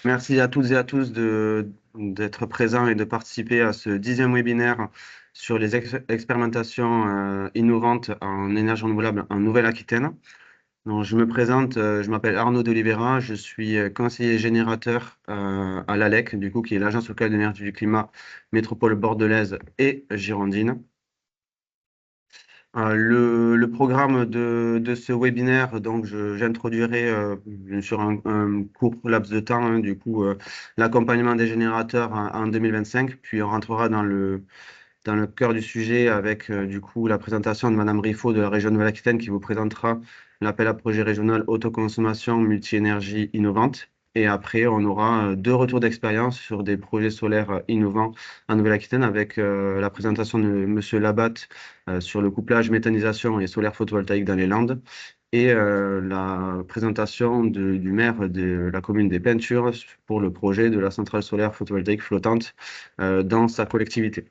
Merci à toutes et à tous d'être présents et de participer à ce 10e webinaire sur les expérimentations innovantes en énergie renouvelable en Nouvelle-Aquitaine. Donc, je me présente, je m'appelle Arnaud de Libera, je suis conseiller générateur à l'ALEC, du coup, qui est l'Agence locale d'énergie du climat métropole bordelaise et girondine. Le programme de ce webinaire, donc j'introduirai sur un court laps de temps, hein, du coup, l'accompagnement des générateurs en 2025, puis on rentrera dans le cœur du sujet avec du coup la présentation de Madame Riffaut de la région Nouvelle-Aquitaine qui vous présentera l'appel à projet régional autoconsommation multi-énergie innovante. Et après, on aura deux retours d'expérience sur des projets solaires innovants en Nouvelle-Aquitaine avec la présentation de Monsieur Labatte sur le couplage méthanisation et solaire photovoltaïque dans les Landes et la présentation du maire de la commune des Peintures pour le projet de la centrale solaire photovoltaïque flottante dans sa collectivité.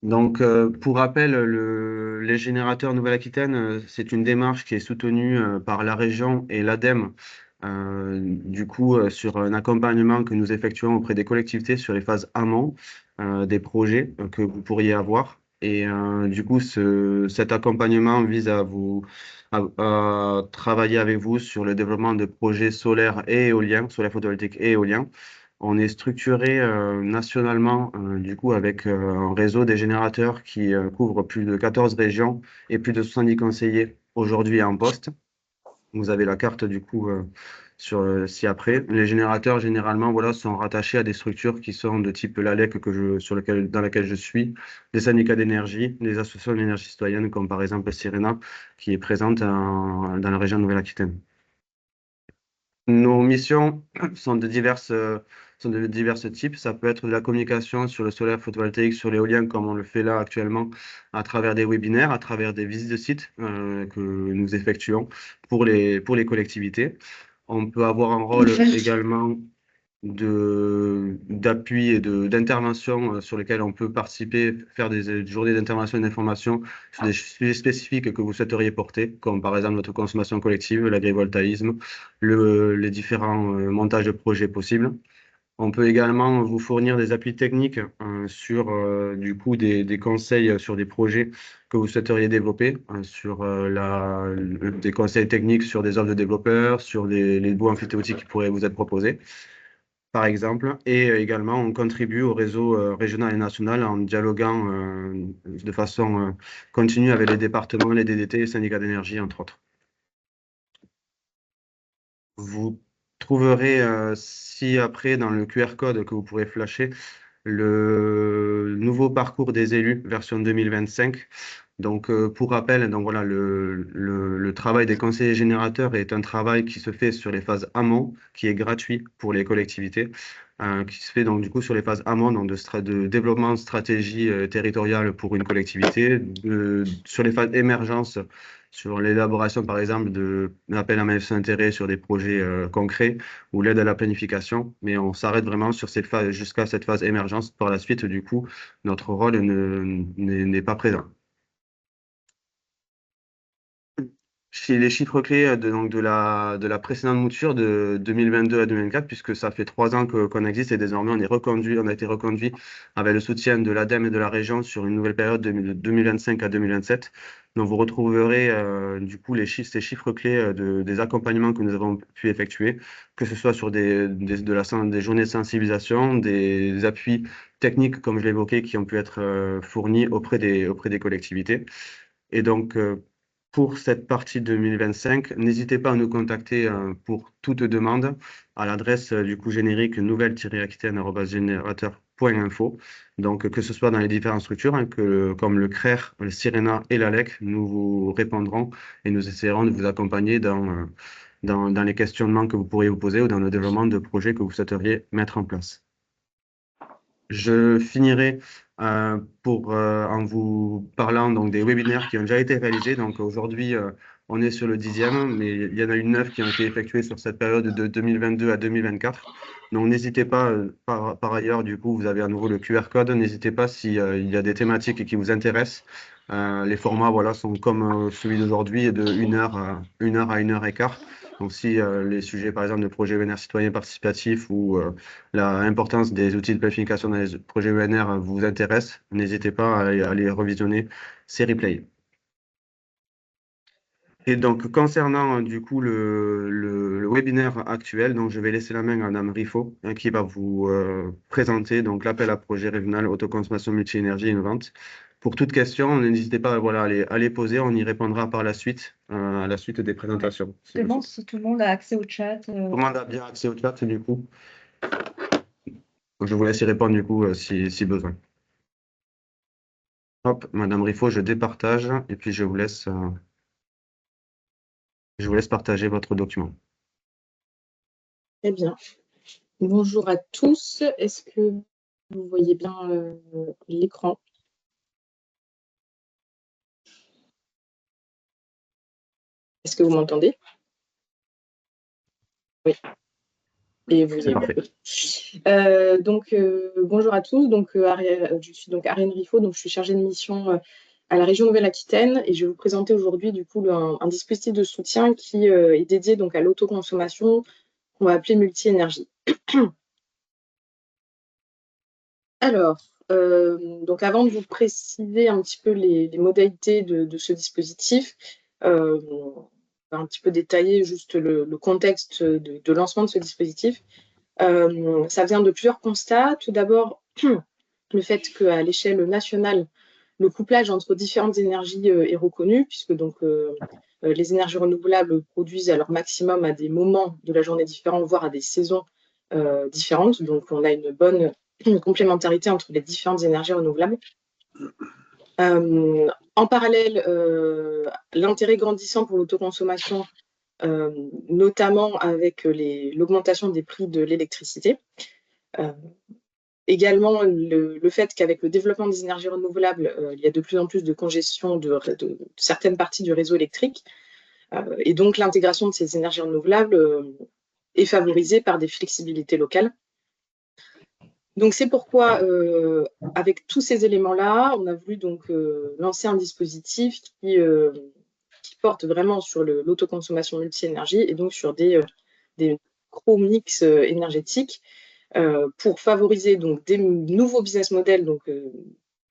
Donc, pour rappel, les générateurs Nouvelle-Aquitaine, c'est une démarche qui est soutenue par la région et l'ADEME, du coup, sur un accompagnement que nous effectuons auprès des collectivités sur les phases amont des projets que vous pourriez avoir. Et du coup, cet accompagnement vise à travailler avec vous sur le développement de projets solaires et éoliens, solaires photovoltaïques et éoliens. On est structuré nationalement, du coup, avec un réseau des générateurs qui couvre plus de 14 régions et plus de 70 conseillers aujourd'hui en poste. Vous avez la carte, du coup, ci-après. Les générateurs, généralement, voilà, sont rattachés à des structures qui sont de type l'ALEC dans laquelle je suis, des syndicats d'énergie, des associations d'énergie citoyenne, comme par exemple Sirena, qui est présente dans la région de Nouvelle-Aquitaine. Nos missions sont de divers types. Ça peut être de la communication sur le solaire photovoltaïque, sur l'éolien, comme on le fait là actuellement, à travers des webinaires, à travers des visites de sites que nous effectuons pour les collectivités. On peut avoir un rôle également d'appui et d'intervention sur lesquels on peut participer, faire des journées d'intervention et d'information sur des sujets spécifiques que vous souhaiteriez porter, comme par exemple notre consommation collective, l'agrivoltaïsme, les différents montages de projets possibles. On peut également vous fournir des appuis techniques sur du coup des conseils sur des projets que vous souhaiteriez développer, sur des conseils techniques sur des offres de développeurs, sur les baux amphithéotiques qui pourraient vous être proposés par exemple, et également on contribue au réseau régional et national en dialoguant de façon continue avec les départements, les DDT et les syndicats d'énergie, entre autres. Vous trouverez ci-après dans le QR code que vous pourrez flasher le nouveau parcours des élus version 2025. Donc, pour rappel, donc voilà, le travail des conseillers générateurs est un travail qui se fait sur les phases amont, qui est gratuit pour les collectivités, qui se fait donc du coup sur les phases amont, donc de développement de stratégie territoriale pour une collectivité, sur les phases émergence, sur l'élaboration par exemple de l'appel à manifestation d'intérêt sur des projets concrets ou l'aide à la planification, mais on s'arrête vraiment sur cette phase jusqu'à cette phase émergence. Par la suite, du coup, notre rôle n'est pas présent. Chez les chiffres clés donc de la précédente mouture de 2022 à 2024, puisque ça fait 3 ans qu'on existe et désormais on a été reconduit avec le soutien de l'ADEME et de la région sur une nouvelle période de 2025 à 2027. Donc vous retrouverez du coup ces chiffres clés des accompagnements que nous avons pu effectuer, que ce soit sur des journées de sensibilisation, des appuis techniques, comme je l'évoquais, qui ont pu être fournis auprès des collectivités. Et donc, pour cette partie 2025, n'hésitez pas à nous contacter pour toute demande à l'adresse du coup générique nouvelle-aquitaine@générateur.info. Donc, que ce soit dans les différentes structures, hein, comme le CRER, le Sirena et l'ALEC, nous vous répondrons et nous essaierons de vous accompagner dans les questionnements que vous pourriez vous poser ou dans le développement de projets que vous souhaiteriez mettre en place. Je finirai en vous parlant donc, des webinaires qui ont déjà été réalisés. Donc aujourd'hui, on est sur le 10e, mais il y en a eu 9 qui ont été effectués sur cette période de 2022 à 2024. Donc n'hésitez pas, par ailleurs, du coup, vous avez à nouveau le QR code. N'hésitez pas s'il y a des thématiques qui vous intéressent Les formats voilà, sont comme celui d'aujourd'hui, de 1 heure à 1 heure et quart. Donc, si les sujets, par exemple, de projets ENR citoyens participatifs ou l'importance des outils de planification dans les projets ENR vous intéressent, n'hésitez pas à aller revisionner ces replays. Et donc, concernant du coup le webinaire actuel, donc je vais laisser la main à Madame Riffaut, qui va vous présenter donc l'appel à projet régional autoconsommation multi-énergie innovante. Pour toute question, n'hésitez pas voilà, à les poser, on y répondra par la suite, à la suite des présentations. Je demande si tout le monde a accès au chat. Tout le monde a bien accès au chat, du coup. Je vous laisse y répondre, du coup, si besoin. Hop, Madame Riffaut, je départage et puis je vous laisse partager votre document. Très bien. Bonjour à tous. Est-ce que vous voyez bien l'écran? Est-ce que vous m'entendez? Oui. Et vous C'est parfait. Bonjour à tous. Je suis donc Ariane Riffaut, donc je suis chargée de mission à la région Nouvelle-Aquitaine et je vais vous présenter aujourd'hui du coup un dispositif de soutien qui est dédié donc à l'autoconsommation qu'on va appeler multi-énergie. Alors, donc avant de vous préciser un petit peu les modalités de ce dispositif, on va un petit peu détailler juste le contexte de lancement de ce dispositif. Ça vient de plusieurs constats. Tout d'abord, le fait qu'à l'échelle nationale, le couplage entre différentes énergies est reconnu, puisque les énergies renouvelables produisent à leur maximum à des moments de la journée différents, voire à des saisons différentes. Donc, on a une bonne complémentarité entre les différentes énergies renouvelables. En parallèle, l'intérêt grandissant pour l'autoconsommation, notamment avec l'augmentation des prix de l'électricité. Également, le fait qu'avec le développement des énergies renouvelables, il y a de plus en plus de congestion de certaines parties du réseau électrique. Et donc, l'intégration de ces énergies renouvelables est favorisée par des flexibilités locales. Donc, c'est pourquoi, avec tous ces éléments-là, on a voulu donc lancer un dispositif qui porte vraiment sur l'autoconsommation multi-énergie et donc sur des micro-mix énergétiques pour favoriser donc des nouveaux business models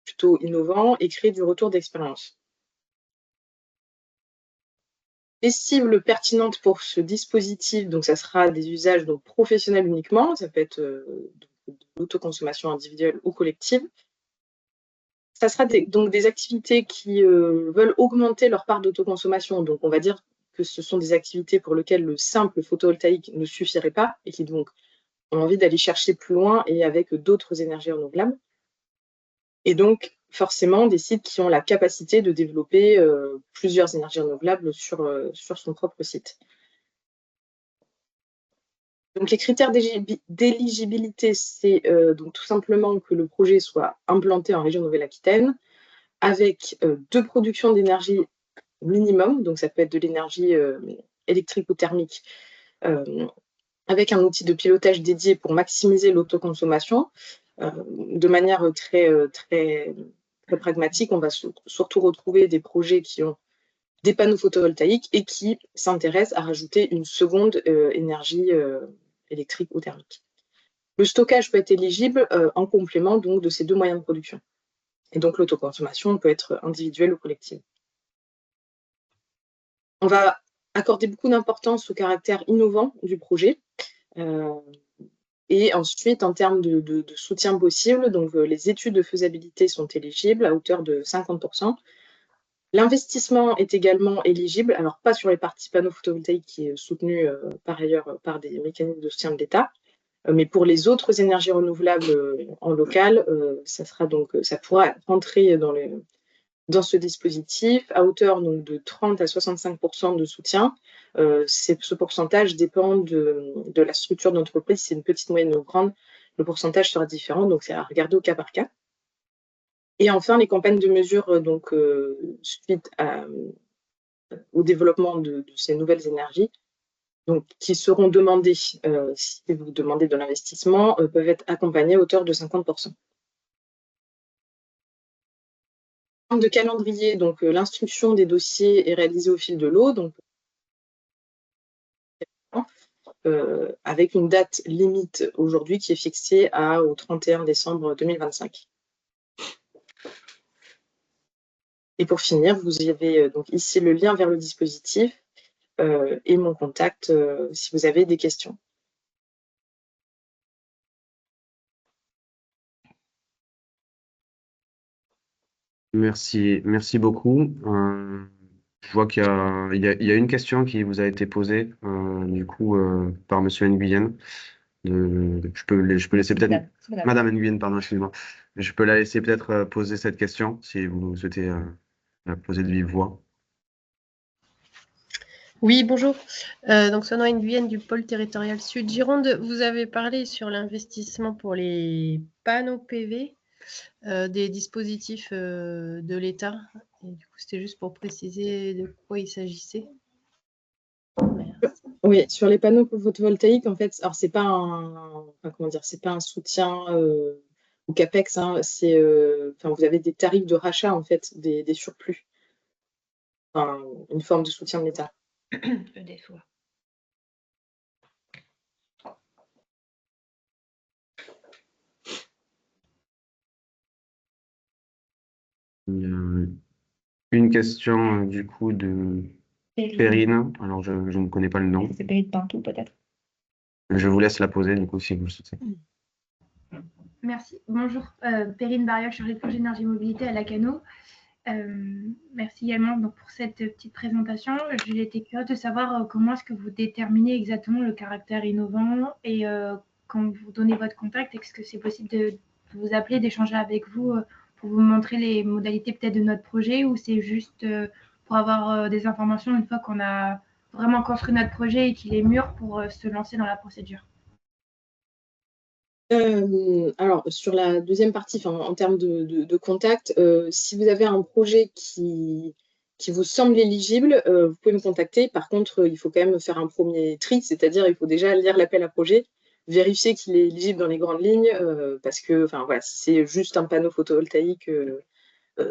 plutôt innovants et créer du retour d'expérience. Les cibles pertinentes pour ce dispositif, donc ça sera des usages donc professionnels uniquement, ça peut être de l'autoconsommation individuelle ou collective. Ça sera donc des activités qui veulent augmenter leur part d'autoconsommation. Donc, on va dire que ce sont des activités pour lesquelles le simple photovoltaïque ne suffirait pas et qui donc ont envie d'aller chercher plus loin et avec d'autres énergies renouvelables. Et donc, forcément, des sites qui ont la capacité de développer plusieurs énergies renouvelables sur son propre site. Donc, les critères d'éligibilité, c'est donc tout simplement que le projet soit implanté en région Nouvelle-Aquitaine avec 2 productions d'énergie minimum, donc ça peut être de l'énergie électrique ou thermique, avec un outil de pilotage dédié pour maximiser l'autoconsommation. De manière très pragmatique, on va surtout retrouver des projets qui ont des panneaux photovoltaïques et qui s'intéressent à rajouter une seconde énergie électrique ou thermique. Le stockage peut être éligible en complément donc, de ces 2 moyens de production. Et donc l'autoconsommation peut être individuelle ou collective. On va accorder beaucoup d'importance au caractère innovant du projet. Et ensuite, en termes de soutien possible, donc les études de faisabilité sont éligibles à hauteur de 50%. L'investissement est également éligible, alors pas sur les parties panneaux photovoltaïques qui est soutenu par ailleurs par des mécanismes de soutien de l'État, mais pour les autres énergies renouvelables en local, ça pourra rentrer dans ce dispositif à hauteur donc, de 30 à 65% de soutien. Ce pourcentage dépend de la structure d'entreprise. Si c'est une petite, moyenne ou grande, le pourcentage sera différent, donc c'est à regarder au cas par cas. Et enfin, les campagnes de mesure suite au développement de ces nouvelles énergies, donc, qui seront demandées si vous demandez de l'investissement, peuvent être accompagnées à hauteur de 50%. termes de calendrier, donc l'instruction des dossiers est réalisée au fil de l'eau, donc avec une date limite aujourd'hui qui est fixée au 31 décembre 2025. Et pour finir, vous avez donc ici le lien vers le dispositif et mon contact si vous avez des questions. Merci beaucoup. Je vois qu'il y a une question qui vous a été posée du coup par Monsieur Nguyen. Je peux laisser peut-être Madame Nguyen, pardon, excusez-moi. Je peux la laisser peut-être poser cette question si vous souhaitez la poser de vive voix. Oui, bonjour. Donc, Sonoa Nguyen du pôle territorial Sud Gironde. Vous avez parlé sur l'investissement pour les panneaux PV des dispositifs de l'État. Et du coup, c'était juste pour préciser de quoi il s'agissait. Oui, sur les panneaux photovoltaïques, en fait, alors c'est pas c'est pas un soutien au CAPEX, hein, vous avez des tarifs de rachat en fait des surplus, une forme de soutien de l'État. EDF. Il y a une question du coup de Perrine. Alors je ne connais pas le nom. C'est Perrine Pintou peut-être. Je vous laisse la poser du coup si vous le souhaitez. Merci. Bonjour, Perrine Barriol, chargée de projet énergie mobilité à Lacano. Merci également donc, pour cette petite présentation. J'ai été curieuse de savoir comment est-ce que vous déterminez exactement le caractère innovant et quand vous donnez votre contact, est-ce que c'est possible de vous appeler, d'échanger avec vous pour vous montrer les modalités peut-être de notre projet ou c'est juste pour avoir des informations une fois qu'on a vraiment construit notre projet et qu'il est mûr pour se lancer dans la procédure? Alors, sur la deuxième partie, en termes de contact, si vous avez un projet qui vous semble éligible, vous pouvez me contacter. Par contre, il faut quand même faire un premier tri, c'est-à-dire il faut déjà lire l'appel à projet, vérifier qu'il est éligible dans les grandes lignes, parce que, voilà, si c'est juste un panneau photovoltaïque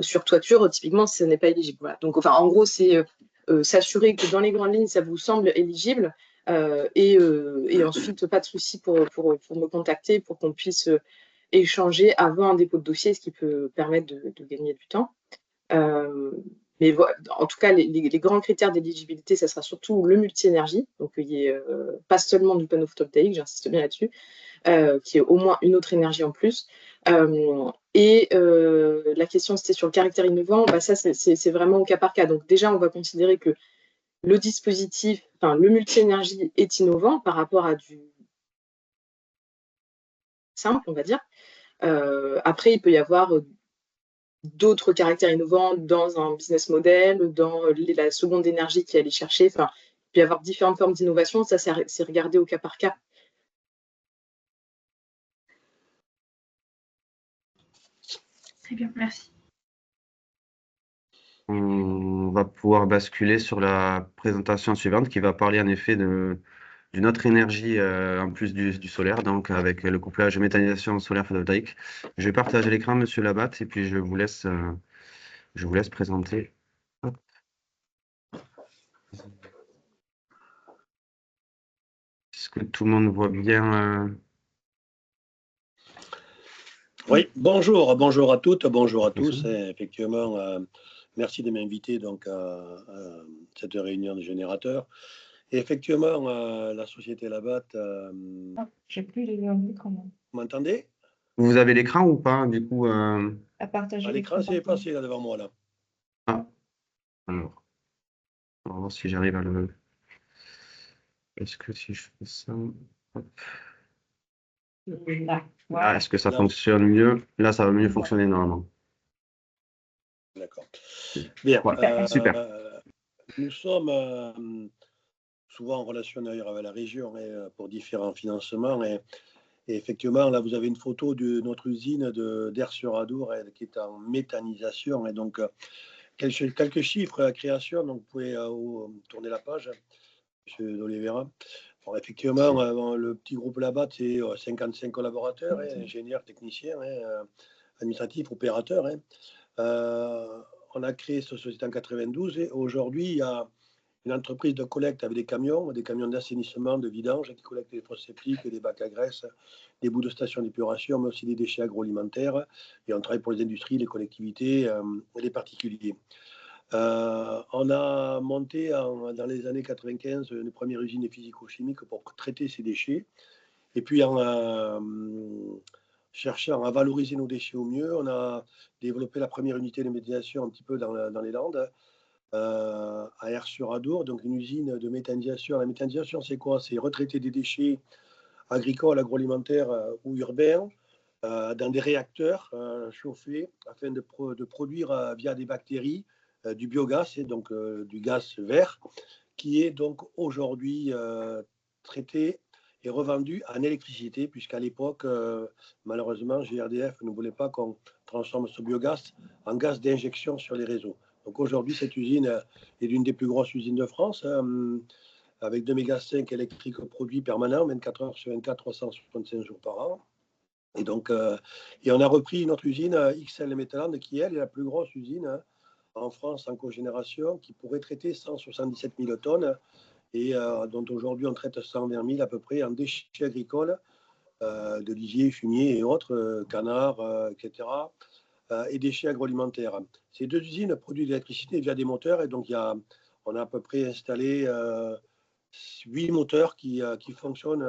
sur toiture, typiquement, ce n'est pas éligible. Voilà. Donc, en gros, c'est s'assurer que dans les grandes lignes, ça vous semble éligible. Et ensuite, pas de souci pour me contacter pour qu'on puisse échanger avant un dépôt de dossier, ce qui peut permettre de gagner du temps. Mais voilà, en tout cas, les grands critères d'éligibilité, ça sera surtout le multi-énergie, donc il n'y ait pas seulement du panneau photovoltaïque, j'insiste bien là-dessus, qui est au moins une autre énergie en plus. La question, c'était sur le caractère innovant. Ça, c'est vraiment au cas par cas. Donc déjà, on va considérer que le dispositif, le multi-énergie est innovant par rapport à du simple, on va dire. Après, il peut y avoir d'autres caractères innovants dans un business model, dans la seconde énergie qui allait chercher. Il peut y avoir différentes formes d'innovation. Ça, c'est regardé au cas par cas. Très bien, merci. On va pouvoir basculer sur la présentation suivante qui va parler en effet d'une autre énergie en plus du solaire, donc avec le couplage méthanisation solaire photovoltaïque. Je vais partager l'écran, Monsieur Labatte, et puis je vous laisse présenter. Hop. Est-ce que tout le monde voit bien Oui, bonjour à toutes, bonjour à tous. Effectivement, merci de m'inviter donc à cette réunion de générateurs. Et effectivement, la société Labatte. J'ai plus l'écran. Vous m'entendez? Vous avez l'écran ou pas, du coup À partager l'écran, c'est passé là devant moi là. Ah, alors, on va voir si j'arrive à le. Est-ce que si je fais ça. Hop. Là. Ah, est-ce que ça fonctionne mieux? Là, ça va mieux fonctionner normalement. D'accord. Bien. Ouais, super. Nous sommes souvent en relation d'ailleurs avec la région pour différents financements. Et effectivement, là, vous avez une photo de notre usine d'Air sur Adour qui est en méthanisation. Et donc, quelques chiffres à la création. Donc, vous pouvez tourner la page, M. D'Oliveira. Alors, effectivement, le petit groupe Labatte, c'est 55 collaborateurs, ingénieurs, techniciens, administratifs, opérateurs. On a créé cette société en 92 et aujourd'hui, il y a une entreprise de collecte avec des camions d'assainissement, de vidange qui collectent des fosses septiques, des bacs à graisse, des bouts de stations d'épuration, mais aussi des déchets agroalimentaires. Et on travaille pour les industries, les collectivités et les particuliers. On a monté dans les années 95 une première usine physico-chimique pour traiter ces déchets. Et puis en cherchant à valoriser nos déchets au mieux, on a développé la première unité de méthanisation un petit peu dans les Landes, à Ers-sur-Adour, donc une usine de méthanisation. La méthanisation, c'est quoi? C'est retraiter des déchets agricoles, agroalimentaires ou urbains dans des réacteurs chauffés afin de produire via des bactéries du biogaz, et donc du gaz vert, qui est donc aujourd'hui traité et revendu en électricité, puisqu'à l'époque, malheureusement, GRDF ne voulait pas qu'on transforme ce biogaz en gaz d'injection sur les réseaux. Donc aujourd'hui, cette usine est l'une des plus grosses usines de France, avec 2 méga 5 électriques produits permanents, 24 heures sur 24, 365 jours par an. Et donc, et on a repris une autre usine, XL Métalland, qui elle est la plus grosse usine en France en cogénération, qui pourrait traiter 177 000 tonnes et dont aujourd'hui on traite 120 000 à peu près en déchets agricoles, de lisier, fumier et autres, canards, etc. Et déchets agroalimentaires. Ces deux usines produisent de l'électricité via des moteurs, et donc on a à peu près installé 8 moteurs qui fonctionnent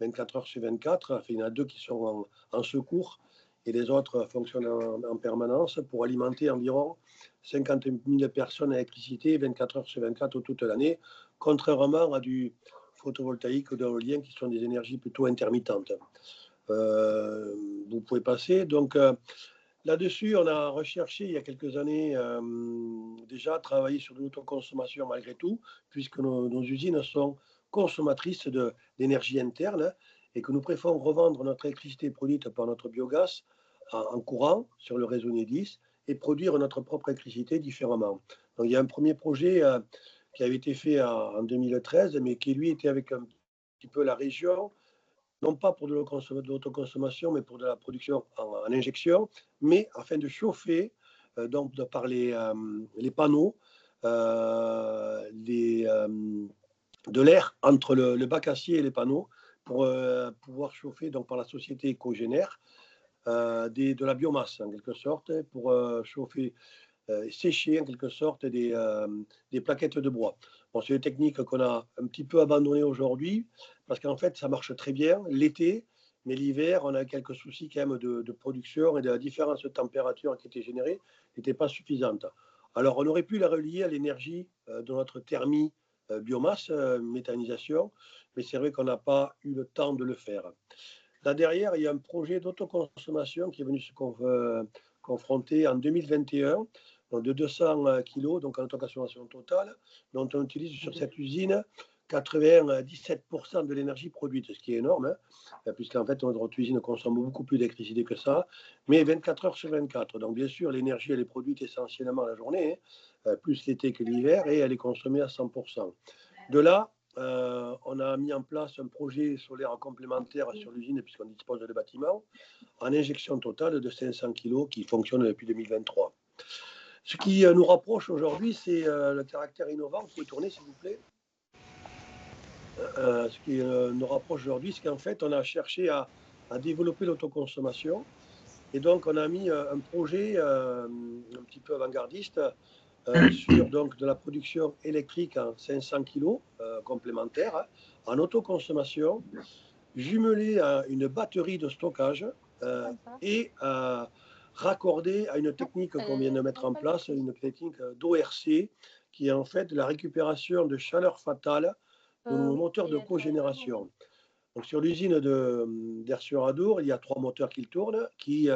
24 heures sur 24. Enfin, il y en a 2 qui sont en secours et les autres fonctionnent en permanence pour alimenter environ 50 000 personnes à l'électricité 24 heures sur 24 toute l'année, contrairement à du photovoltaïque ou d'éolien qui sont des énergies plutôt intermittentes. Vous pouvez passer. Donc, là-dessus, on a recherché il y a quelques années déjà travailler sur de l'autoconsommation malgré tout, puisque nos usines sont consommatrices d'énergie interne et que nous préférons revendre notre électricité produite par notre biogaz en courant sur le réseau Enedis et produire notre propre électricité différemment. Donc il y a un premier projet qui avait été fait en 2013, mais qui lui était avec un petit peu la région, non pas pour de l'autoconsommation, mais pour de la production en injection, mais afin de chauffer, donc par les panneaux, de l'air entre le bac acier et les panneaux, pour pouvoir chauffer donc par la société Cogénère de la biomasse en quelque sorte, pour chauffer sécher en quelque sorte des plaquettes de bois. Bon, c'est une technique qu'on a un petit peu abandonnée aujourd'hui parce qu'en fait ça marche très bien l'été, mais l'hiver on a quelques soucis quand même de production, et de la différence de température qui était générée n'était pas suffisante. Alors on aurait pu la relier à l'énergie de notre thermie biomasse, méthanisation, mais c'est vrai qu'on n'a pas eu le temps de le faire. Là derrière, il y a un projet d'autoconsommation qui est venu se confronter en 2021, donc de 200 kg, donc en autoconsommation totale, dont on utilise sur cette usine 97% de l'énergie produite, ce qui est énorme, puisqu'en fait notre usine consomme beaucoup plus d'électricité que ça, mais 24 heures sur 24. Donc bien sûr, l'énergie elle est produite essentiellement la journée, plus l'été que l'hiver, et elle est consommée à 100%. De là, on a mis en place un projet solaire complémentaire sur l'usine, puisqu'on dispose de bâtiments, en injection totale de 500 kg qui fonctionne depuis 2023. Ce qui nous rapproche aujourd'hui, c'est le caractère innovant. Vous pouvez tourner, s'il vous plaît. Ce qui nous rapproche aujourd'hui, c'est qu'en fait, on a cherché à développer l'autoconsommation. Et donc, on a mis un projet un petit peu avant-gardiste sur donc, de la production électrique en 500 kg complémentaire, en autoconsommation, jumelée à une batterie de stockage et raccordée à une technique qu'on vient de mettre en place, une technique d'ORC, qui est en fait la récupération de chaleur fatale de nos moteurs de cogénération. Donc, sur l'usine d'Ers-sur-Adour, il y a 3 moteurs qui tournent, qui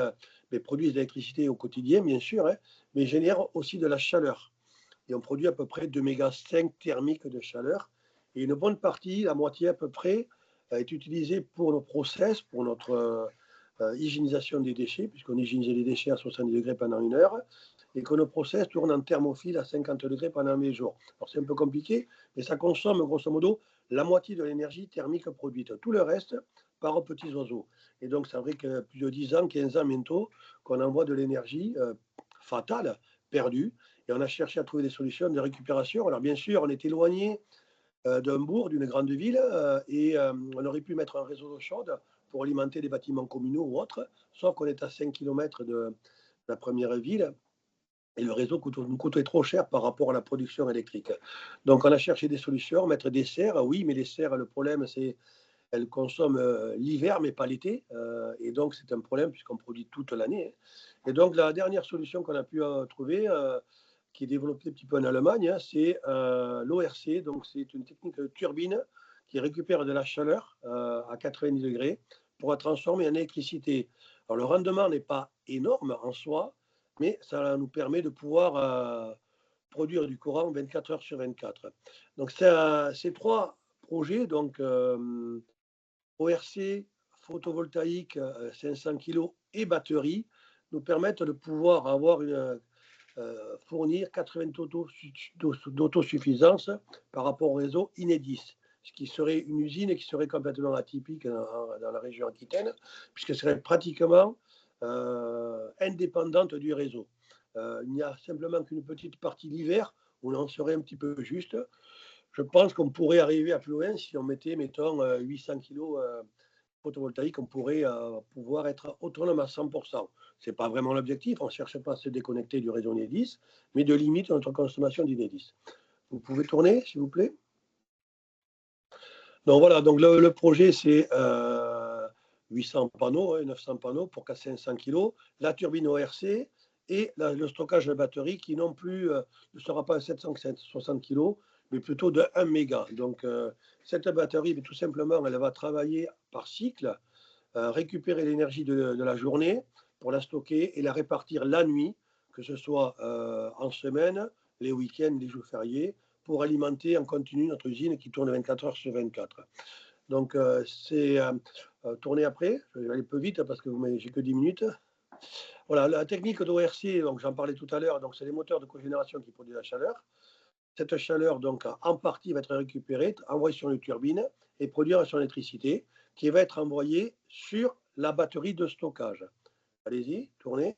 produisent de l'électricité au quotidien, bien sûr, mais génèrent aussi de la chaleur. Et on produit à peu près 2 méga 5 thermiques de chaleur. Et une bonne partie, la moitié à peu près, est utilisée pour nos process, pour notre hygiénisation des déchets, puisqu'on hygiénise les déchets à 70 degrés pendant 1 heure, et que nos process tournent en thermophile à 50 degrés pendant 20 jours. Alors c'est un peu compliqué, mais ça consomme grosso modo la moitié de l'énergie thermique produite. Tout le reste par petits oiseaux. Et donc, c'est vrai que plus de 10 ans, 15 ans bientôt, qu'on envoie de l'énergie fatale, perdue. Et on a cherché à trouver des solutions de récupération. Alors, bien sûr, on est éloigné d'un bourg, d'une grande ville, et on aurait pu mettre un réseau d'eau chaude pour alimenter des bâtiments communaux ou autres, sauf qu'on est à 5 km de la première ville. Et le réseau nous coûtait trop cher par rapport à la production électrique. Donc, on a cherché des solutions, mettre des serres. Oui, mais les serres, le problème, c'est qu'elles consomment l'hiver, mais pas l'été. Et donc, c'est un problème puisqu'on produit toute l'année. Et donc, la dernière solution qu'on a pu trouver, qui est développée un petit peu en Allemagne, c'est l'ORC. Donc, c'est une technique de turbine qui récupère de la chaleur à 90 degrés pour la transformer en électricité. Alors, le rendement n'est pas énorme en soi, mais ça nous permet de pouvoir produire du courant 24 heures sur 24. Donc, ces 3 projets, donc ORC, photovoltaïque, 500 kg et batterie, nous permettent de pouvoir fournir 80 d'autosuffisance par rapport au réseau Enedis, ce qui serait une usine qui serait complètement atypique dans la région Aquitaine, puisqu'elle serait pratiquement indépendante du réseau. Il n'y a simplement qu'une petite partie l'hiver où on en serait un petit peu juste. Je pense qu'on pourrait arriver à plus loin si on mettait, mettons, 800 kg photovoltaïque, on pourrait pouvoir être autonome à 100%. Ce n'est pas vraiment l'objectif, on ne cherche pas à se déconnecter du réseau Enedis, mais de limiter notre consommation d'Enedis. Vous pouvez tourner, s'il vous plaît. Donc voilà, donc le projet, c'est 800 panneaux, 900 panneaux pour 500 kg, la turbine ORC et le stockage de batterie qui non plus ne sera pas à 760 kg, mais plutôt de 1 méga. Donc cette batterie, tout simplement, elle va travailler par cycle, récupérer l'énergie de la journée pour la stocker et la répartir la nuit, que ce soit en semaine, les week-ends, les jours fériés, pour alimenter en continu notre usine qui tourne 24 heures sur 24. Donc, c'est tourner après. Je vais aller peu vite parce que j'ai que 10 minutes. Voilà, la technique d'ORC, donc j'en parlais tout à l'heure, donc c'est les moteurs de cogénération qui produisent la chaleur. Cette chaleur, donc, en partie, va être récupérée, envoyée sur les turbines et produire son électricité qui va être envoyée sur la batterie de stockage. Allez-y, tournez.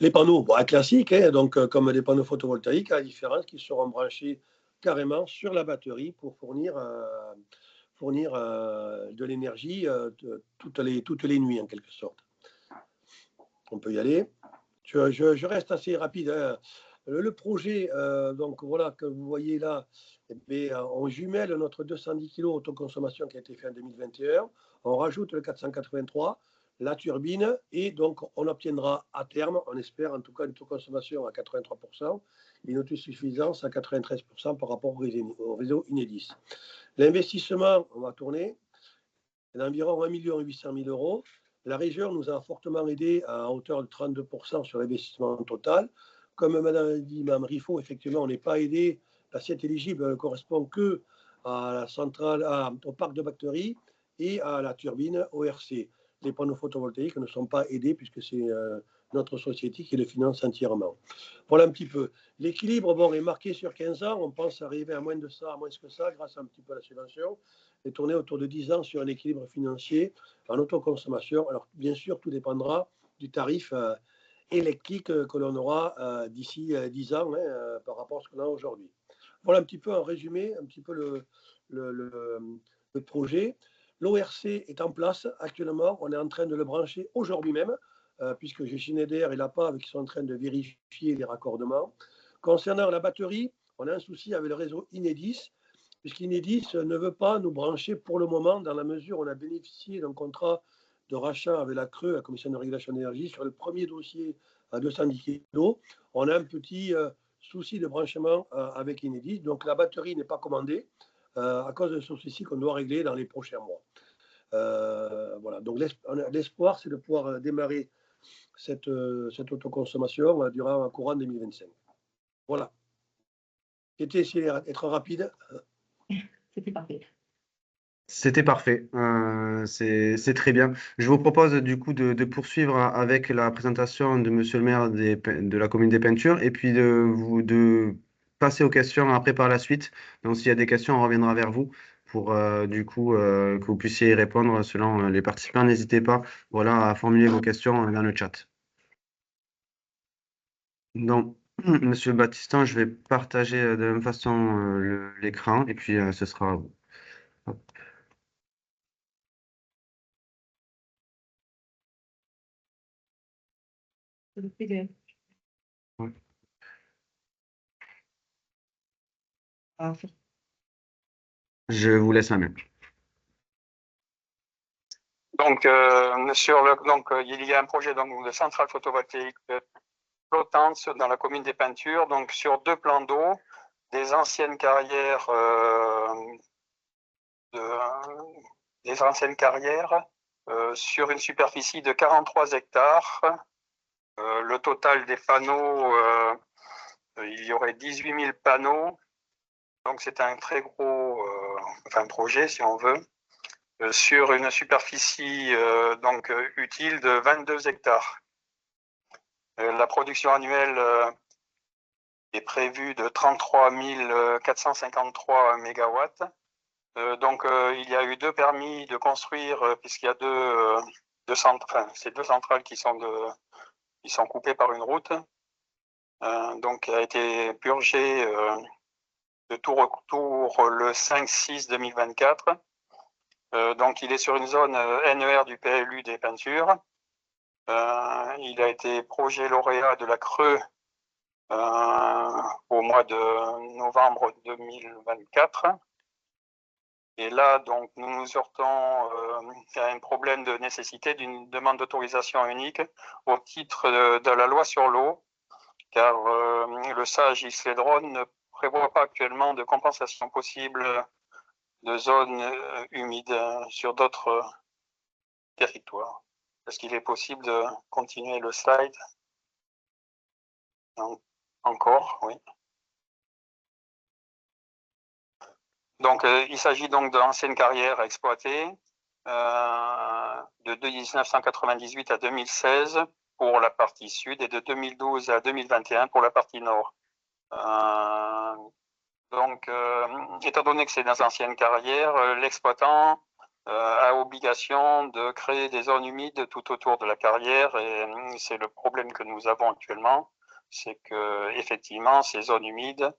Les panneaux, classiques, hein, donc, comme des panneaux photovoltaïques, à la différence qu'ils seront branchés carrément sur la batterie pour fournir de l'énergie toutes les nuits, en quelque sorte. On peut y aller. Je reste assez rapide. Hein. Le projet, donc voilà, que vous voyez là, on jumelle notre 210 kg autoconsommation qui a été fait en 2021. On rajoute le 483, la turbine, et donc on obtiendra à terme, on espère en tout cas une autoconsommation à 83%, et une autosuffisance à 93% par rapport au réseau Enedis. L'investissement, on va tourner, c'est d'environ 1 800 000 euros. La région nous a fortement aidé à hauteur de 32% sur l'investissement total. Comme Madame dit, Mme Riffaut, effectivement, on n'est pas aidé. L'assiette éligible ne correspond que à la centrale, au parc de batteries et à la turbine ORC. Les panneaux photovoltaïques ne sont pas aidés puisque c'est notre société qui les finance entièrement. Voilà un petit peu. L'équilibre est marqué sur 15 ans. On pense arriver à moins que ça, grâce un petit peu à la subvention, et tourner autour de 10 ans sur un équilibre financier en autoconsommation. Alors, bien sûr, tout dépendra du tarif électrique que l'on aura d'ici 10 ans par rapport à ce qu'on a aujourd'hui. Voilà un petit peu en résumé, un petit peu le projet. L'ORC est en place actuellement. On est en train de le brancher aujourd'hui même, puisque j'ai Schneider et la PAV qui sont en train de vérifier les raccordements. Concernant la batterie, on a un souci avec le réseau Enedis, puisqu'Enedis ne veut pas nous brancher pour le moment, dans la mesure où on a bénéficié d'un contrat de rachat avec la CRE, la Commission de régulation de l'énergie, sur le premier dossier à 210 kg. On a un petit souci de branchement avec Enedis. Donc la batterie n'est pas commandée à cause de ce souci qu'on doit régler dans les prochains mois. Voilà. Donc l'espoir, c'est de pouvoir démarrer cette autoconsommation durant un courant 2025. Voilà. J'ai essayé d'être rapide. C'était parfait. C'était parfait. C'est très bien. Je vous propose du coup de poursuivre avec la présentation de Monsieur le maire de la commune des Peintures et puis de passer aux questions après par la suite. Donc s'il y a des questions, on reviendra vers vous. pour du coup que vous puissiez y répondre selon les participants. N'hésitez pas, voilà, à formuler vos questions dans le chat. Donc, Monsieur Baptistin, je vais partager de la même façon l'écran et puis ce sera. Hop. C'est le PDF. Ouais. Ah, Je vous laisse la main. Donc, il y a un projet donc, de centrale photovoltaïque flottante dans la commune des Peintures, donc sur 2 plans d'eau, des anciennes carrières, sur une superficie de 43 hectares. Le total des panneaux, il y aurait 18 000 panneaux. Donc c'est un très gros projet, si on veut, sur une superficie utile de 22 hectares. La production annuelle est prévue de 33 453 mégawatts. Donc il y a eu 2 permis de construire, puisqu'il y a ces 2 centrales qui sont coupées par une route. Donc a été purgé de tout retour le 5/6/2024. Donc il est sur une zone NER du PLU des Peintures. Il a été projet lauréat de la Creux au mois de novembre 2024. Et là, donc, nous nous heurtons à un problème de nécessité d'une demande d'autorisation unique au titre de la loi sur l'eau, car le SAGE Isle-et-Dronne ne prévoit pas actuellement de compensation possible de zones humides sur d'autres territoires. Est-ce qu'il est possible de continuer le slide? Encore, oui. Donc, il s'agit donc d'anciennes carrières exploitées de 1998 à 2016 pour la partie sud et de 2012 à 2021 pour la partie nord. Donc, étant donné que c'est des anciennes carrières, l'exploitant a obligation de créer des zones humides tout autour de la carrière, et c'est le problème que nous avons actuellement, c'est que effectivement ces zones humides,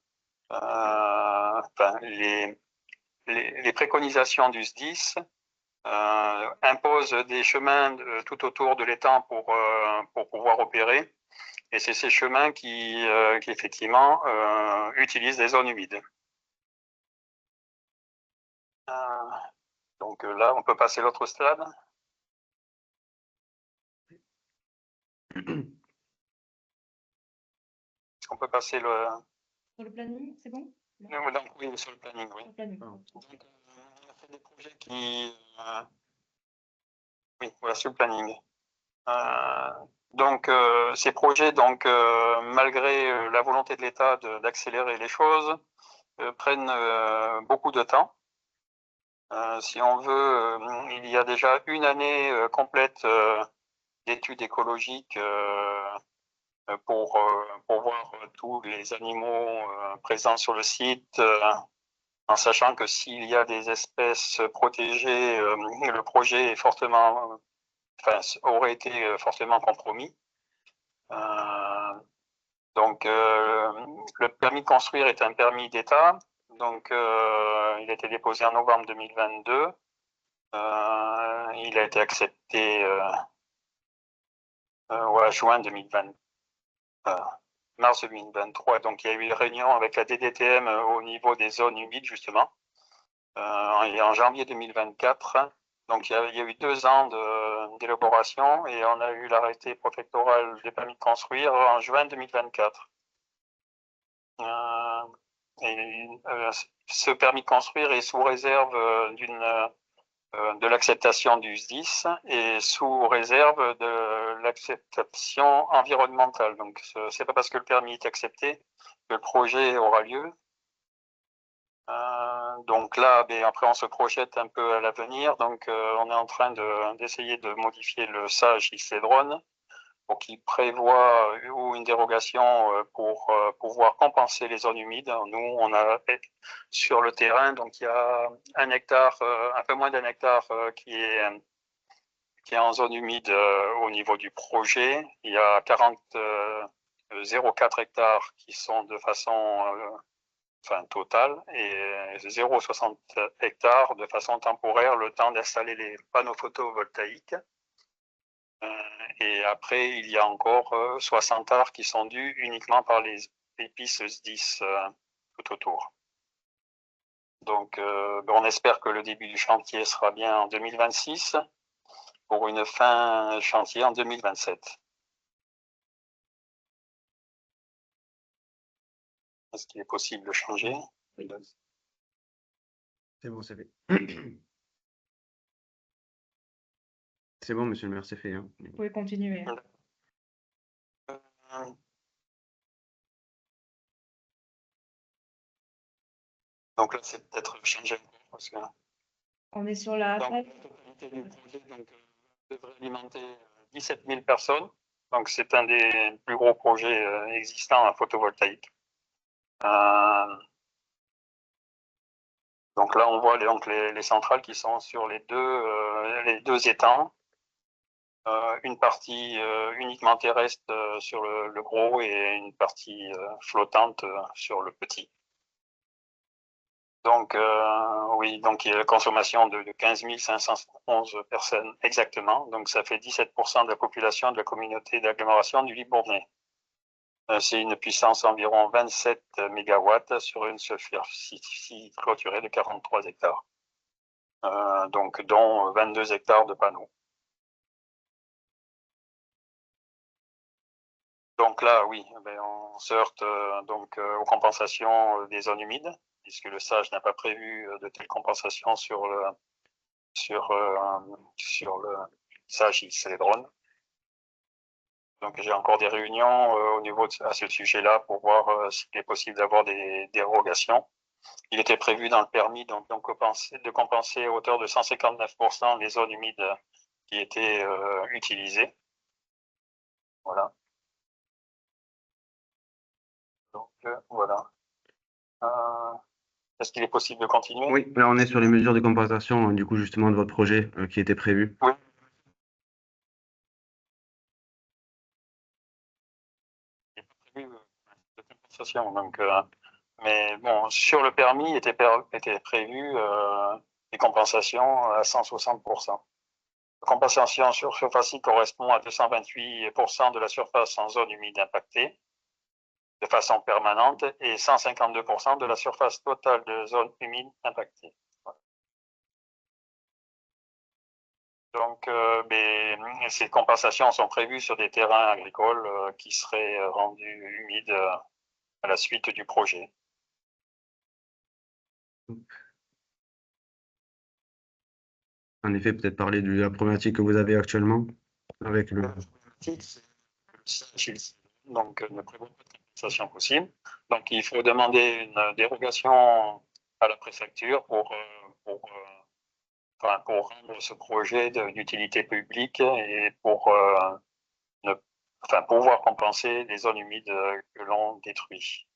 les préconisations du SDIS imposent des chemins tout autour de l'étang pour pouvoir opérer, et c'est ces chemins qui effectivement utilisent des zones humides. Donc là, on peut passer l'autre stade. Est-ce qu'on peut passer le... Sur le planning, c'est bon? Non, donc, oui, sur le planning, oui. Sur le planning. Donc, on a fait des projets qui... oui, voilà, sur le planning. Donc, ces projets, donc, malgré la volonté de l'État d'accélérer les choses, prennent beaucoup de temps. Si on veut, il y a déjà une année complète d'études écologiques pour voir tous les animaux présents sur le site, en sachant que s'il y a des espèces protégées, le projet est aurait été fortement compromis. Donc, le permis de construire est un permis d'État. Donc, il a été déposé en novembre 2022. Il a été accepté juin 2020. Mars 2023. Donc, il y a eu une réunion avec la DDTM au niveau des zones humides, justement, et en janvier 2024. Donc, il y a eu 2 ans d'élaboration, et on a eu l'arrêté préfectoral des permis de construire en juin 2024. Ce permis de construire est sous réserve de l'acceptation du SDIS et sous réserve de l'acceptation environnementale. Donc, c'est pas parce que le permis est accepté que le projet aura lieu. Donc là, après, on se projette un peu à l'avenir. Donc, on est en train d'essayer de modifier le SAGE Isle-et-Dronne qu'il prévoit ou une dérogation pour pouvoir compenser les zones humides. Nous, on a sur le terrain, donc il y a 1 hectare, un peu moins d'1 hectare qui est en zone humide au niveau du projet. Il y a 0,4 hectares qui sont de façon totale et 0,60 hectares de façon temporaire, le temps d'installer les panneaux photovoltaïques. Et après, il y a encore 60 arts qui sont dus uniquement par les épices SDIS tout autour. Donc, on espère que le début du chantier sera bien en 2026 pour une fin chantier en 2027. Est-ce qu'il est possible de changer? Oui. C'est bon, c'est fait. C'est bon, monsieur le maire, c'est fait. Hein. Vous pouvez continuer. Donc là, c'est peut-être changer parce que On est sur la donc, la totalité du projet devrait alimenter 17 000 personnes. Donc, c'est un des plus gros projets existants en photovoltaïque. Donc là, on voit les centrales qui sont sur les deux étangs. Une partie uniquement terrestre sur le gros et une partie flottante sur le petit. Donc, oui, donc il y a la consommation de 15 511 personnes exactement. Donc, ça fait 17% de la population de la communauté d'agglomération du Libournais. C'est une puissance environ 27 mégawatts sur une superficie clôturée de 43 hectares. Donc, dont 22 hectares de panneaux. Donc là, oui, on se heurte aux compensations des zones humides, puisque le SAGE n'a pas prévu de telles compensations sur le SAGE Ille-Cédron. Donc j'ai encore des réunions au niveau à ce sujet-là pour voir s'il est possible d'avoir des dérogations. Il était prévu dans le permis de compenser à hauteur de 159% les zones humides qui étaient utilisées. Voilà. Donc voilà. Est-ce qu'il est possible de continuer? Oui, là on est sur les mesures de compensation du coup justement de votre projet qui était prévu. Oui. Il n'est pas prévu de compensation. Donc, mais bon, sur le permis était prévu des compensations à 160%. La compensation sur surface correspond à 228% de la surface en zone humide impactée de façon permanente et 152% de la surface totale de zone humide impactée. Voilà. Donc, ces compensations sont prévues sur des terrains agricoles qui seraient rendus humides à la suite du projet. En effet, peut-être parler de la problématique que vous avez actuellement avec le. Donc, ne prévoit pas de compensation possible. Donc, il faut demander une dérogation à la préfecture pour rendre ce projet d'utilité publique et pour pouvoir compenser les zones humides que l'on détruit.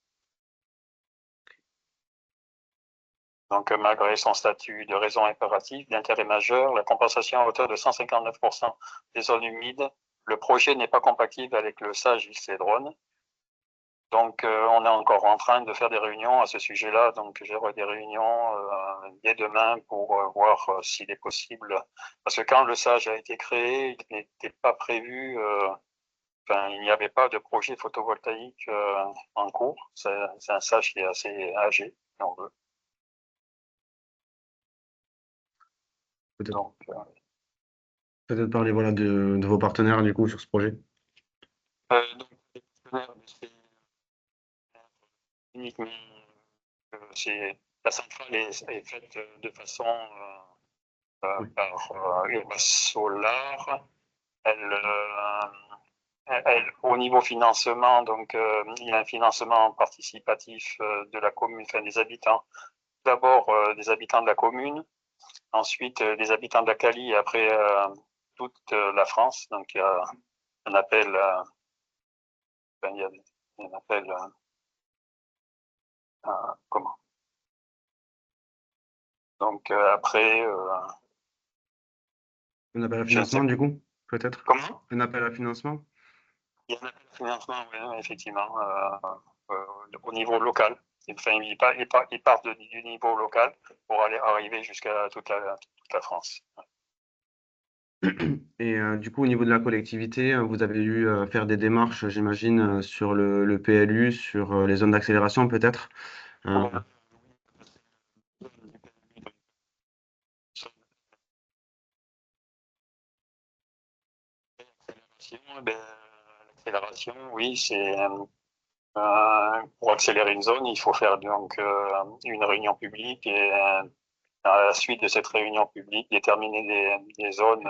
Donc, malgré son statut de raison impérative d'intérêt majeur, la compensation à hauteur de 159% des zones humides, le projet n'est pas compatible avec le SAGE Ille-Cédron. Donc, on est encore en train de faire des réunions à ce sujet-là. Donc, j'aurai des réunions dès demain pour voir s'il est possible. Parce que quand le SAGE a été créé, il n'était pas prévu, il n'y avait pas de projet photovoltaïque en cours. C'est un SAGE qui est assez âgé, si on veut. Peut-être parler voilà, de vos partenaires du coup sur ce projet. Donc, les partenaires, c'est uniquement la centrale est faite de façon par Urbain Solar. Au niveau financement, donc il y a un financement participatif de la commune, des habitants. D'abord des habitants de la commune, ensuite des habitants de la Cali et après toute la France. Donc il y a un appel, il y a un appel, comment? Donc après, Un appel à je ne sais financement, du coup, peut-être? comment? Un appel à financement? Il y a un appel à financement, oui, effectivement, au niveau local. Enfin, il part du niveau local pour arriver jusqu'à toute la France. Et du coup, au niveau de la collectivité, vous avez dû faire des démarches, j'imagine, sur le PLU, sur les zones d'accélération, peut-être? L'accélération, oui, c'est pour accélérer une zone, il faut faire donc une réunion publique et à la suite de cette réunion publique, déterminer des zones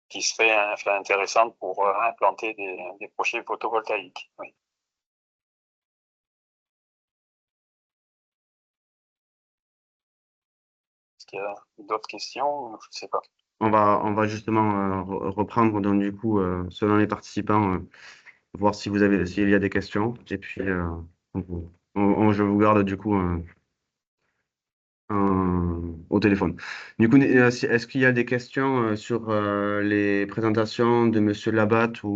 qui seraient intéressantes pour implanter des projets photovoltaïques. Oui. Est-ce qu'il y a d'autres questions? Je ne sais pas. On va justement reprendre, donc, du coup, selon les participants, voir s'il y a des questions. Et puis, je vous garde, du coup, au téléphone. Du coup, est-ce qu'il y a des questions sur les présentations de Monsieur Labatte ou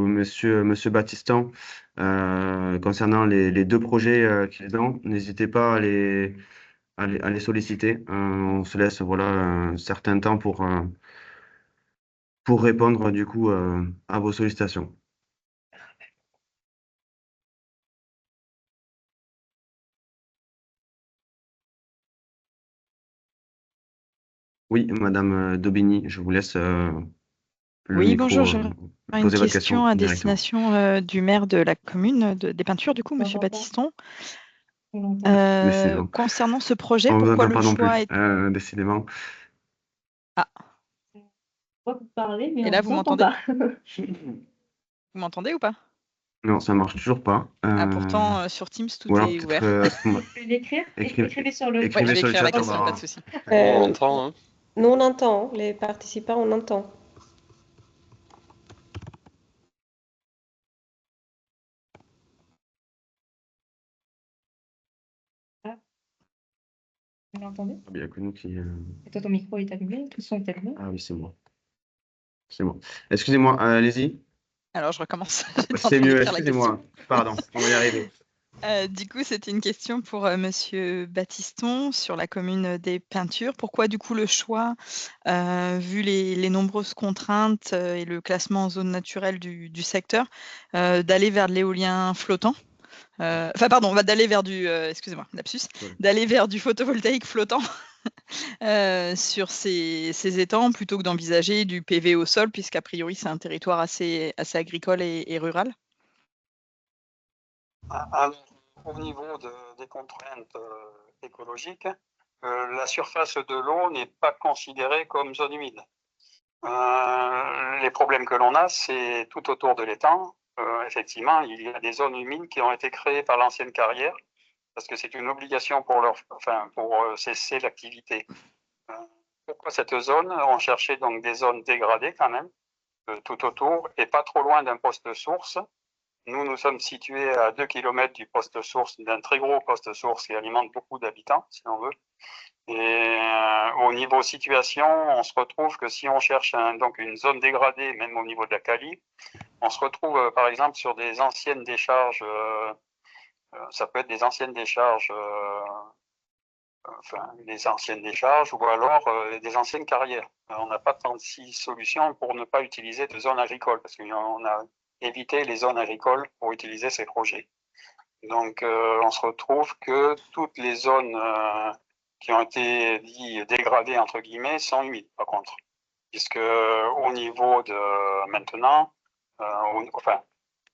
Monsieur Battiston concernant les deux projets qu'ils ont? N'hésitez pas à les solliciter. On se laisse voilà un certain temps pour répondre du coup à vos sollicitations. Oui, Madame Daubigny, je vous laisse le Oui, micro, bonjour, j'aurais une poser votre question question à directement. destination du maire de la commune des Peintures, du coup, Monsieur n'entend pas. Battiston. On l'entend. Décidément. Concernant ce projet, On ne vous pourquoi entend le pas non choix plus, est... décidément. Ah, On voit vous parler, mais et on là, vous vous entend m'entendez? pas. Vous m'entendez ou pas? Non, ça marche toujours pas. Ah, pourtant, sur Teams, tout Ou alors est peut-être ouvert. Vous pouvez l'écrire? Écrivez sur le Ouais, écrivez je vais sur le écrire la chat, on question, va. pas de souci. On entend, hein. Nous, on entend, les participants, on entend. Vous l'entendez? Il n'y a que nous qui. Et toi, ton micro est allumé, tout son est allumé. Ah oui, c'est moi. C'est moi. Excusez-moi, allez-y. Alors, je recommence. J'étais en C'est train mieux, d'écrire la question. excusez-moi. Pardon, on va y arriver. Du coup, c'était une question pour Monsieur Battiston sur la commune des Peintures. Pourquoi, du coup, le choix, vu les nombreuses contraintes et le classement en zone naturelle du secteur, d'aller vers de l'éolien flottant? Enfin, pardon, d'aller vers du, excusez-moi, lapsus, Ouais. d'aller vers du photovoltaïque flottant sur ces étangs plutôt que d'envisager du PV au sol, puisqu'a priori, c'est un territoire assez agricole et rural. Alors, au niveau des contraintes écologiques, la surface de l'eau n'est pas considérée comme zone humide. Les problèmes que l'on a, c'est tout autour de l'étang. Effectivement, il y a des zones humides qui ont été créées par l'ancienne carrière, parce que c'est une obligation pour cesser l'activité. Pourquoi cette zone? On cherchait donc des zones dégradées quand même, tout autour, et pas trop loin d'un poste source. Nous sommes situés à 2 km du poste source, d'un très gros poste source qui alimente beaucoup d'habitants, si on veut. Et au niveau situation, on se retrouve que si on cherche donc une zone dégradée, même au niveau de la Cali, on se retrouve par exemple sur des anciennes décharges, ça peut être des anciennes décharges, des anciennes décharges ou alors des anciennes carrières. On n'a pas 36 solutions pour ne pas utiliser de zones agricoles, parce qu'on a évité les zones agricoles pour utiliser ces projets. Donc on se retrouve que toutes les zones qui ont été dit dégradées entre guillemets sont humides par contre, puisque au niveau de maintenant,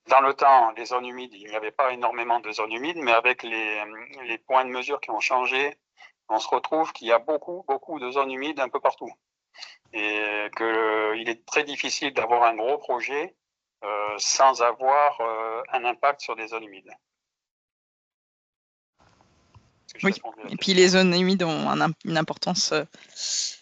dans le temps, les zones humides, il n'y avait pas énormément de zones humides, mais avec les points de mesure qui ont changé, on se retrouve qu'il y a beaucoup de zones humides un peu partout, et qu'il est très difficile d'avoir un gros projet sans avoir un impact sur des zones humides. Oui, et puis les zones humides ont une importance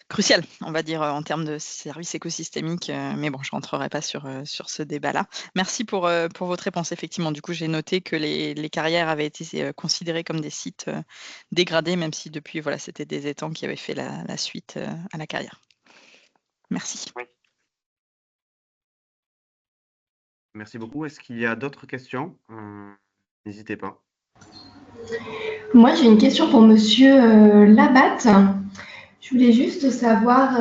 crucial, on va dire, en termes de services écosystémiques. Mais bon, je ne rentrerai pas sur ce débat-là. Merci pour votre réponse. Effectivement, du coup, j'ai noté que les carrières avaient été considérées comme des sites dégradés, même si depuis, voilà, c'était des étangs qui avaient fait la suite à la carrière. Merci. Oui. Merci beaucoup. Est-ce qu'il y a d'autres questions? N'hésitez pas. Moi, j'ai une question pour Monsieur Labatte. Je voulais juste savoir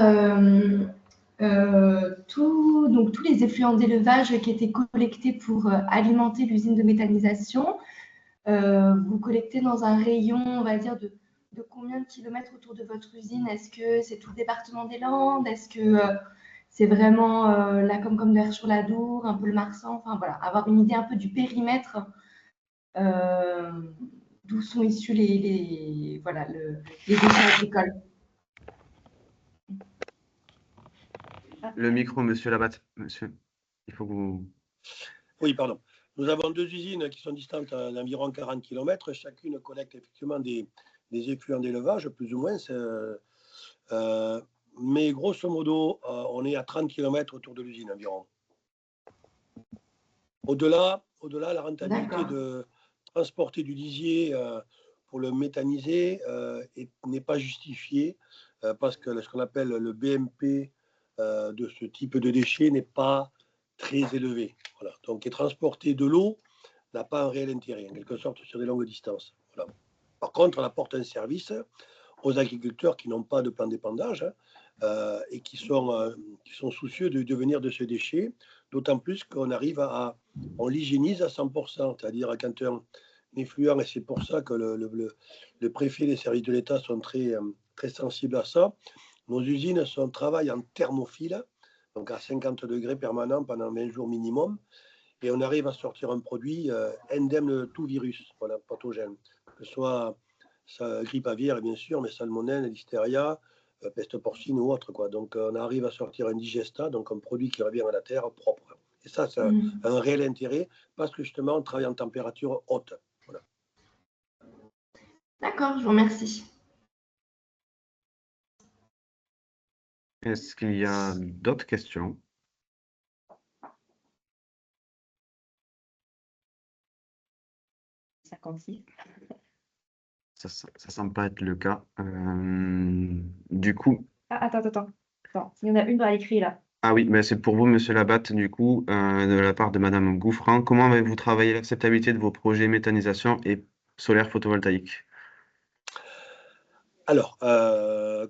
tous les effluents d'élevage qui étaient collectés pour alimenter l'usine de méthanisation. Vous collectez dans un rayon, on va dire, de combien de kilomètres autour de votre usine? Est-ce que c'est tout le département des Landes? Est-ce que c'est vraiment la Comcom de Vers-sur-l'Adour, un peu le Marsan? Enfin voilà, avoir une idée un peu du périmètre d'où sont issus les déchets agricoles. Le micro, Monsieur Labatte. Monsieur, il faut que vous... Oui, pardon. Nous avons 2 usines qui sont distantes d'environ 40 km. Chacune collecte effectivement des effluents d'élevage, plus ou moins. Mais grosso modo, on est à 30 km autour de l'usine environ. Au-delà, la rentabilité de transporter du lisier pour le méthaniser n'est pas justifiée parce que ce qu'on appelle le BMP de ce type de déchets n'est pas très élevé. Voilà. Donc, transporter de l'eau n'a pas un réel intérêt, en quelque sorte, sur des longues distances. Voilà. Par contre, on apporte un service aux agriculteurs qui n'ont pas de plan d'épandage et qui sont soucieux de devenir de ce déchet, d'autant plus qu'on arrive on l'hygiénise à 100%, c'est-à-dire quand un effluent, et c'est pour ça que le préfet et les services de l'État sont très, très sensibles à ça. Nos usines travaillent en thermophile, donc à 50 degrés permanents pendant 20 jours minimum, et on arrive à sortir un produit indemne de tout virus, voilà, pathogène, que ce soit grippe aviaire, bien sûr, mais salmonelle, listeria, peste porcine ou autre, quoi. Donc, on arrive à sortir un digesta, donc un produit qui revient à la terre propre. Et ça, c'est un réel intérêt parce que justement, on travaille en température haute. Voilà. D'accord, je vous remercie. Est-ce qu'il y a d'autres questions? Ça semble pas être le cas. Du coup... Attends. Il y en a une à l'écrit là. Ah oui, mais c'est pour vous, Monsieur Labatte, du coup, de la part de Madame Gouffran. Comment avez-vous travaillé l'acceptabilité de vos projets méthanisation et solaire photovoltaïque? Alors,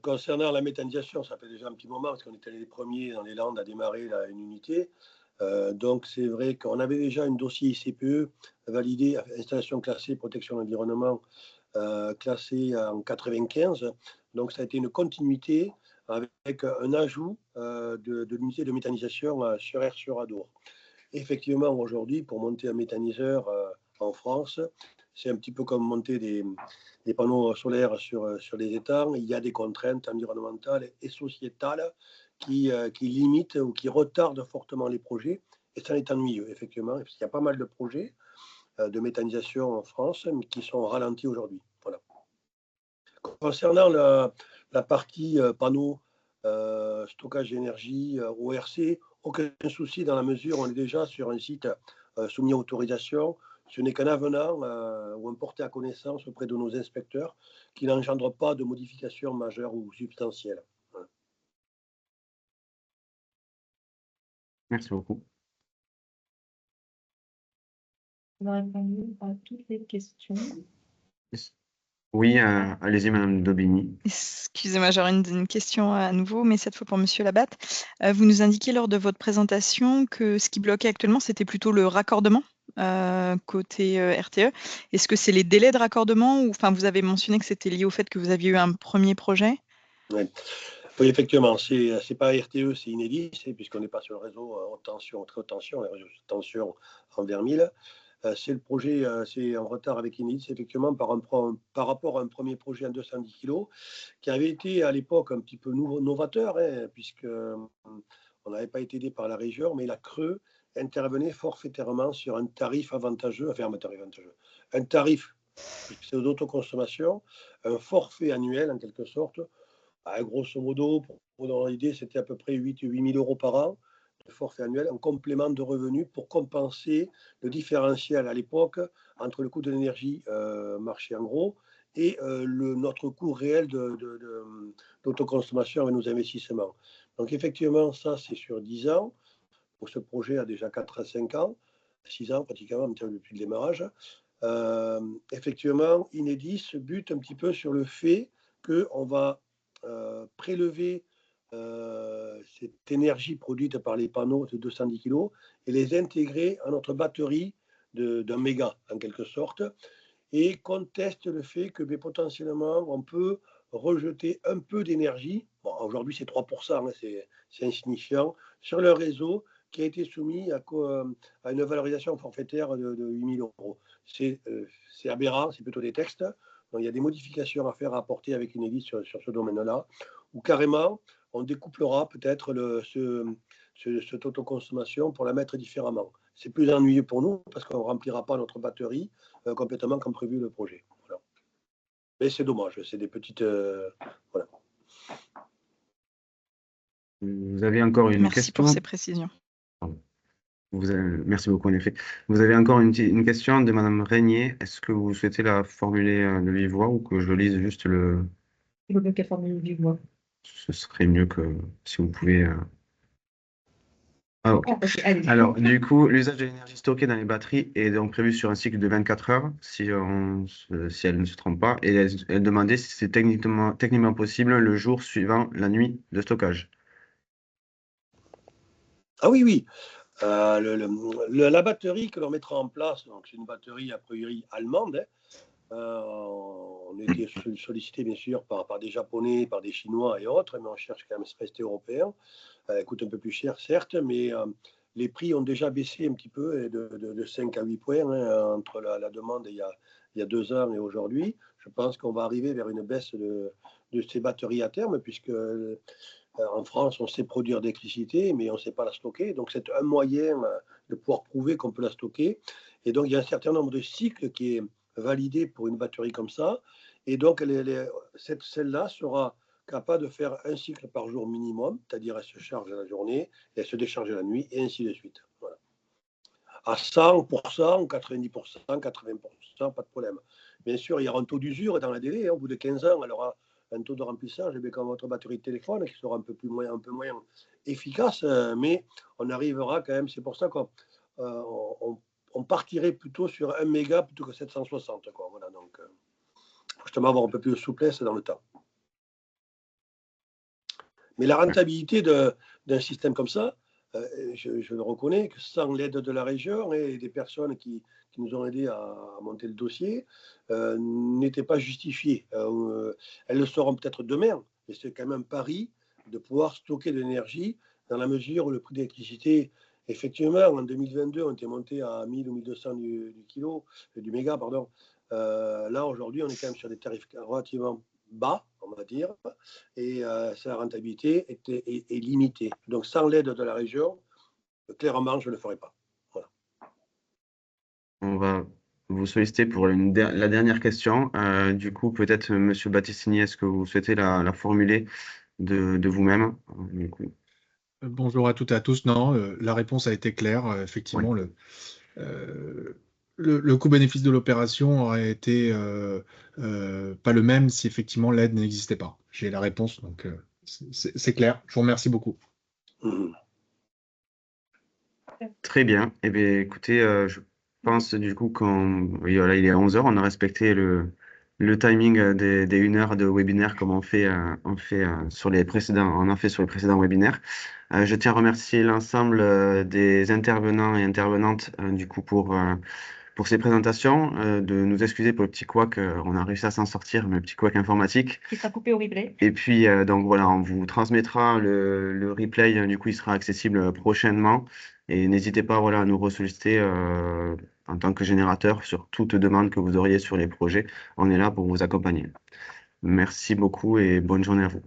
concernant la méthanisation, ça fait déjà un petit moment parce qu'on était les premiers dans les Landes à démarrer une unité. Donc, c'est vrai qu'on avait déjà un dossier ICPE validé, installation classée, protection de l'environnement, classé en 95. Donc, ça a été une continuité avec un ajout de l'unité de méthanisation sur Vers-sur-Adour. Effectivement, aujourd'hui, pour monter un méthaniseur en France, c'est un petit peu comme monter des panneaux solaires sur les étangs. Il y a des contraintes environnementales et sociétales qui limitent ou qui retardent fortement les projets. Et ça est ennuyeux, effectivement, parce qu'il y a pas mal de projets de méthanisation en France mais qui sont ralentis aujourd'hui. Voilà. Concernant la partie panneaux, stockage d'énergie, ORC, aucun souci dans la mesure où on est déjà sur un site soumis à autorisation. Ce n'est qu'un avenant ou un porté à connaissance auprès de nos inspecteurs qui n'engendre pas de modifications majeures ou substantielles. Voilà. Merci beaucoup. On a répondu à toutes les questions. Oui, allez-y, Madame Daubigny. Excusez-moi, j'aurais une question à nouveau, mais cette fois pour Monsieur Labatte. Vous nous indiquiez lors de votre présentation que ce qui bloquait actuellement, c'était plutôt le raccordement côté RTE. Est-ce que c'est les délais de raccordement ou vous avez mentionné que c'était lié au fait que vous aviez eu un premier projet? Oui, effectivement, c'est pas RTE, c'est Enedis, puisqu'on n'est pas sur le réseau haute tension, très haute tension, les réseaux de tension envers 1000. C'est le projet, c'est en retard avec Enedis, effectivement, par rapport à un premier projet à 210 kg, qui avait été à l'époque un petit peu novateur, puisque on n'avait pas été aidé par la région, mais la Creux intervenait forfaitairement sur un tarif avantageux, un tarif, puisque c'est d'autoconsommation, un forfait annuel en quelque sorte, Grosso modo, pour donner l'idée, c'était à peu près 8 000 euros par an de forfait annuel, en complément de revenus pour compenser le différentiel à l'époque entre le coût de l'énergie marché en gros et notre coût réel d'autoconsommation avec nos investissements. Donc effectivement, ça c'est sur 10 ans. Donc, ce projet a déjà 4 à 5 ans, 6 ans pratiquement depuis le démarrage. Effectivement, Enedis bute un petit peu sur le fait qu'on va prélever cette énergie produite par les panneaux de 210 kg et les intégrer à notre batterie d'un méga, en quelque sorte, et conteste le fait que potentiellement on peut rejeter un peu d'énergie, bon, aujourd'hui c'est 3%, hein, c'est insignifiant, sur le réseau qui a été soumis à une valorisation forfaitaire de 8 000 euros. C'est aberrant, c'est plutôt des textes. Donc, il y a des modifications à faire, à apporter avec Enedis sur ce domaine-là, où carrément on découplera peut-être cette autoconsommation pour la mettre différemment. C'est plus ennuyeux pour nous parce qu'on ne remplira pas notre batterie complètement comme prévu le projet. Voilà. Mais c'est dommage, c'est des petites... voilà. Vous avez encore une Merci question? pour ces précisions. Merci beaucoup, en effet. Vous avez encore une question de Madame Régnier. Est-ce que vous souhaitez la formuler de vive voix ou que je lise juste le... Il vaut mieux qu'elle formule vive voix. Ce serait mieux que si vous pouvez... Ah, ok. Ah, ok, allez. Alors, du coup, l'usage de l'énergie stockée dans les batteries est donc prévu sur un cycle de 24 heures, si elle ne se trompe pas, et elle demandait si c'est techniquement possible le jour suivant la nuit de stockage. Ah oui, oui. La batterie que l'on mettra en place, donc c'est une batterie a priori allemande. On était sollicité bien sûr par des Japonais, par des Chinois et autres, mais on cherche quand même à rester européen. Elle coûte un peu plus cher, certes, mais les prix ont déjà baissé un petit peu de 5 à 8 points entre la demande il y a 2 ans et aujourd'hui. Je pense qu'on va arriver vers une baisse de ces batteries à terme, puisque en France, on sait produire d'électricité, mais on ne sait pas la stocker. Donc, c'est un moyen de pouvoir prouver qu'on peut la stocker. Et donc, il y a un certain nombre de cycles qui est validé pour une batterie comme ça. Et donc, celle-là sera capable de faire un cycle par jour minimum, c'est-à-dire elle se charge la journée, et elle se décharge la nuit, et ainsi de suite. Voilà. À 100%, 90%, 80%, pas de problème. Bien sûr, il y aura un taux d'usure dans la délai. Hein, au bout de 15 ans, elle aura un taux de remplissage comme votre batterie de téléphone qui sera un peu moins efficace, mais on arrivera quand même. C'est pour ça qu'on partirait plutôt sur 1 méga plutôt que 760. Quoi. Voilà, donc, justement, avoir un peu plus de souplesse dans le temps. Mais la rentabilité d'un système comme ça, je le reconnais, que sans l'aide de la région et des personnes qui nous ont aidés à monter le dossier, n'était pas justifiée. Elles le seront peut-être demain, mais c'est quand même un pari de pouvoir stocker de l'énergie dans la mesure où le prix d'électricité, effectivement, en 2022, on était monté à 1000 ou 1200 du méga, pardon. Là, aujourd'hui, on est quand même sur des tarifs relativement bas, on va dire, et sa rentabilité est limitée. Donc, sans l'aide de la région, clairement, je ne le ferai pas. Voilà. On va vous solliciter pour la dernière question. Du coup, peut-être, Monsieur Battistini, est-ce que vous souhaitez la formuler de vous-même? Du coup. Bonjour à toutes et à tous. Non, la réponse a été claire. Effectivement, Oui. le coût-bénéfice de l'opération aurait été pas le même si effectivement l'aide n'existait pas. J'ai la réponse, donc c'est clair. Je vous remercie beaucoup. Très bien. Eh bien, écoutez, je pense du coup oui, voilà, il est 11 h, on a respecté le timing des 1 heure de webinaire comme on fait sur les précédents webinaires. Je tiens à remercier l'ensemble des intervenants et intervenantes du coup pour ces présentations, de nous excuser pour le petit couac, on a réussi à s'en sortir, mais le petit couac informatique. Qui sera coupé au replay. Et puis, donc voilà, on vous transmettra le replay, du coup, il sera accessible prochainement. Et n'hésitez pas voilà, à nous ressolliciter en tant que générateur sur toute demande que vous auriez sur les projets. On est là pour vous accompagner. Merci beaucoup et bonne journée à vous.